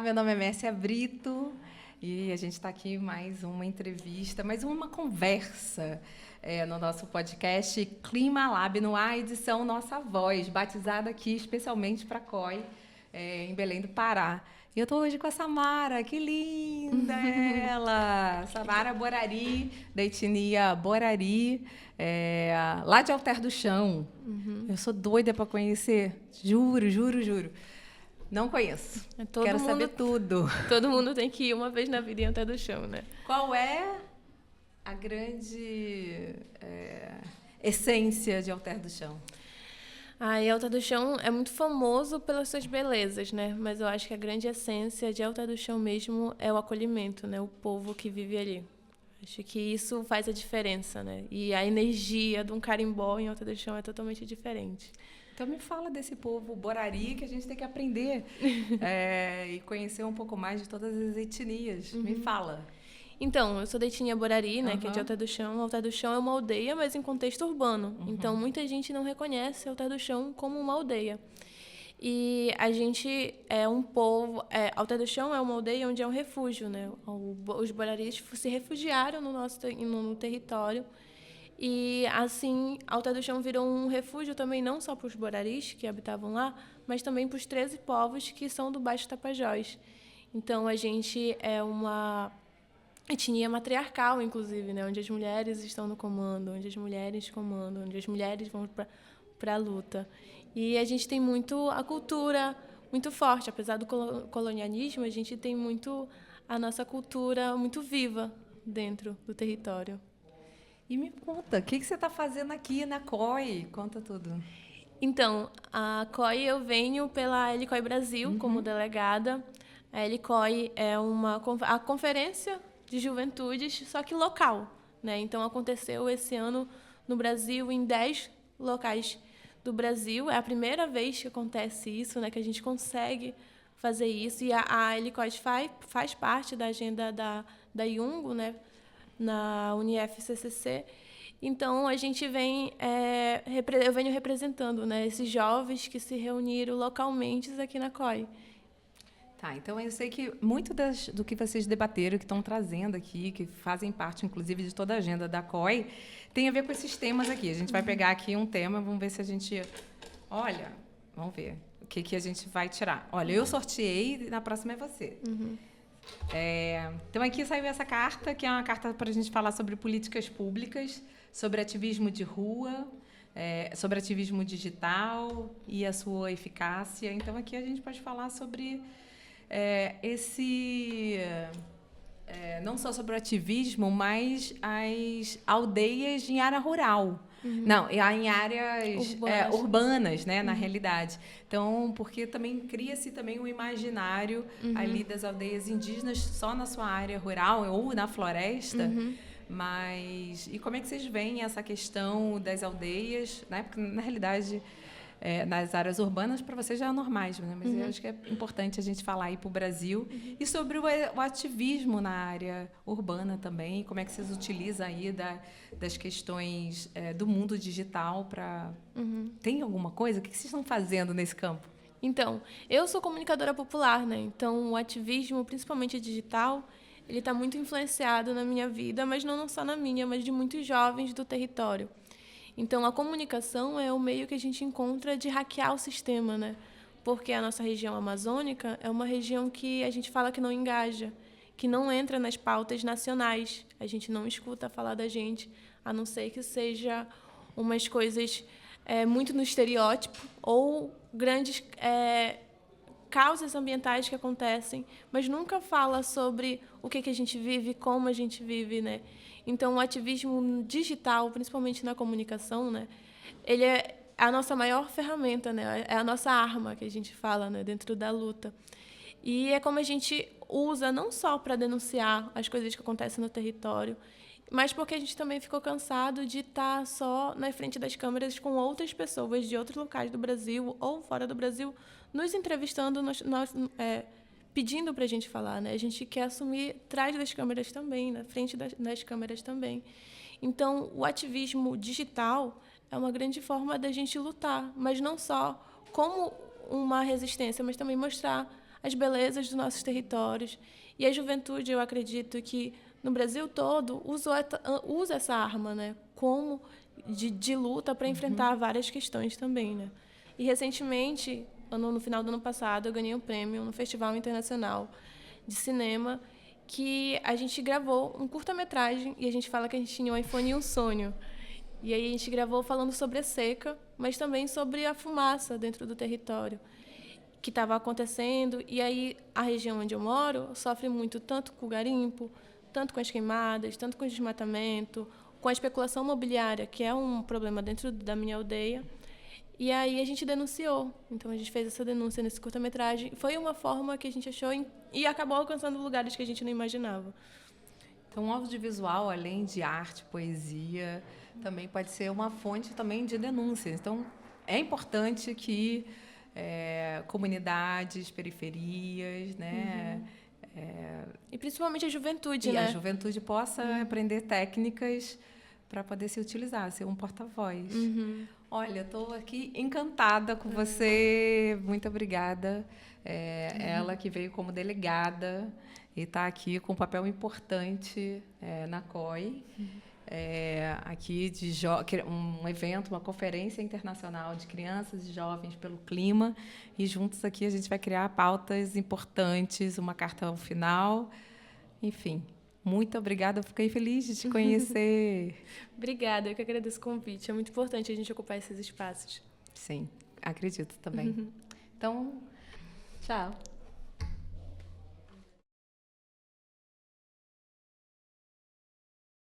meu nome é Mércia Brito e a gente está aqui mais uma entrevista, mais uma conversa no nosso podcast Clima Lab, no ar, edição Nossa Voz, batizada aqui especialmente para a COI, em Belém do Pará. E eu estou hoje com a Samara, que linda ela! Samara Borari, da etnia Borari, lá de Alter do Chão. Eu sou doida para conhecer, juro, juro, juro. Não conheço. Quero saber tudo. Todo mundo tem que ir uma vez na vida em Alter do Chão, né? Qual é a grande essência de Alter do Chão? E Alter do Chão é muito famoso pelas suas belezas, né? Mas eu acho que a grande essência de Alter do Chão mesmo é o acolhimento, né? O povo que vive ali. Acho que isso faz a diferença, né? E a energia de um carimbó em Alter do Chão é totalmente diferente. Então me fala desse povo Borari que a gente tem que aprender e conhecer um pouco mais de todas as etnias. Me fala. Então, eu sou da etnia Borari, né, que é de Alter do Chão. Alter do Chão é uma aldeia, mas em contexto urbano. Então, muita gente não reconhece Alter do Chão como uma aldeia. E a gente é um povo... Alter do Chão é uma aldeia onde é um refúgio, né? Os Boraris se refugiaram no território. E, assim, Alter do Chão virou um refúgio também não só para os Boraris, que habitavam lá, mas também para os 13 povos que são do Baixo Tapajós. Então, a gente é uma etnia matriarcal, inclusive, né? Onde as mulheres estão no comando, onde as mulheres comandam, onde as mulheres vão para a luta. E a gente tem muito a cultura muito forte. Apesar do colonialismo, a gente tem muito a nossa cultura muito viva dentro do território. E me conta, o que você está fazendo aqui na COI? Conta tudo. Então, a COI eu venho pela LCOI Brasil como delegada. A LCOI é a conferência de juventudes, só que local, né? Então, aconteceu esse ano no Brasil, em 10 locais do Brasil. É a primeira vez que acontece isso, né? Que a gente consegue fazer isso. E a LCOI faz parte da agenda da IUNGO, né? Na UniFCCC. Então, a gente eu venho representando, né, esses jovens que se reuniram localmente aqui na COI. Tá, então eu sei que muito do que vocês debateram, que estão trazendo aqui, que fazem parte, inclusive, de toda a agenda da COI, tem a ver com esses temas aqui. A gente vai pegar aqui um tema, vamos ver se a gente... Olha, vamos ver o que a gente vai tirar. Olha, eu sorteei e na próxima é você. Então, aqui saiu essa carta, que é uma carta para a gente falar sobre políticas públicas, sobre ativismo de rua, sobre ativismo digital e a sua eficácia. Então, aqui a gente pode falar sobre não só sobre o ativismo, mas as aldeias em área rural. Não, em áreas urbanas, né, na realidade. Então, porque também cria-se também um imaginário ali das aldeias indígenas só na sua área rural ou na floresta. Mas e como é que vocês veem essa questão das aldeias, né? Porque na realidade nas áreas urbanas para vocês já é normais, né? Mas eu acho que é importante a gente falar aí para o Brasil e sobre o ativismo na área urbana também, como é que vocês utilizam aí das questões do mundo digital para... Tem alguma coisa? O que vocês estão fazendo nesse campo? Então, eu sou comunicadora popular, né? Então, o ativismo, principalmente digital, ele está muito influenciado na minha vida, mas não só na minha, mas de muitos jovens do território. Então, a comunicação é o meio que a gente encontra de hackear o sistema, né? Porque a nossa região amazônica é uma região que a gente fala que não engaja, que não entra nas pautas nacionais. A gente não escuta falar da gente, a não ser que seja umas coisas muito no estereótipo ou grandes causas ambientais que acontecem, mas nunca fala sobre o que a gente vive, como a gente vive, né? Então, o ativismo digital, principalmente na comunicação, né, ele é a nossa maior ferramenta, né? É a nossa arma que a gente fala, né, dentro da luta. E é como a gente usa não só para denunciar as coisas que acontecem no território, mas porque a gente também ficou cansado de estar só na frente das câmeras com outras pessoas de outros locais do Brasil ou fora do Brasil nos entrevistando, pedindo para a gente falar, né? A gente quer assumir atrás das câmeras também, na frente das câmeras também. Então, o ativismo digital é uma grande forma da gente lutar, mas não só como uma resistência, mas também mostrar as belezas dos nossos territórios. E a juventude, eu acredito que no Brasil todo usa essa arma, né, como de luta para enfrentar várias questões também, né? E recentemente, no final do ano passado, eu ganhei um prêmio no Festival Internacional de Cinema, que a gente gravou um curta-metragem e a gente fala que a gente tinha um iPhone e um sonho. E aí a gente gravou falando sobre a seca, mas também sobre a fumaça dentro do território que estava acontecendo. E aí a região onde eu moro sofre muito, tanto com o garimpo, tanto com as queimadas, tanto com o desmatamento, com a especulação imobiliária, que é um problema dentro da minha aldeia. E aí a gente denunciou. Então a gente fez essa denúncia nesse curta-metragem. Foi uma forma que a gente achou e acabou alcançando lugares que a gente não imaginava. Então, o audiovisual, além de arte, poesia, também pode ser uma fonte também de denúncias. Então, é importante que comunidades, periferias, né? E principalmente a juventude, né? E a juventude possa aprender técnicas para poder se utilizar, ser um porta-voz. Olha, estou aqui encantada com você. Muito obrigada. Ela que veio como delegada e está aqui com um papel importante na COI. Aqui um evento, uma conferência internacional de crianças e jovens pelo clima, e juntos aqui a gente vai criar pautas importantes, uma carta ao final, enfim. Muito obrigada, eu fiquei feliz de te conhecer. Obrigada, eu que agradeço o convite. É muito importante a gente ocupar esses espaços. Sim, acredito também. Então, tchau.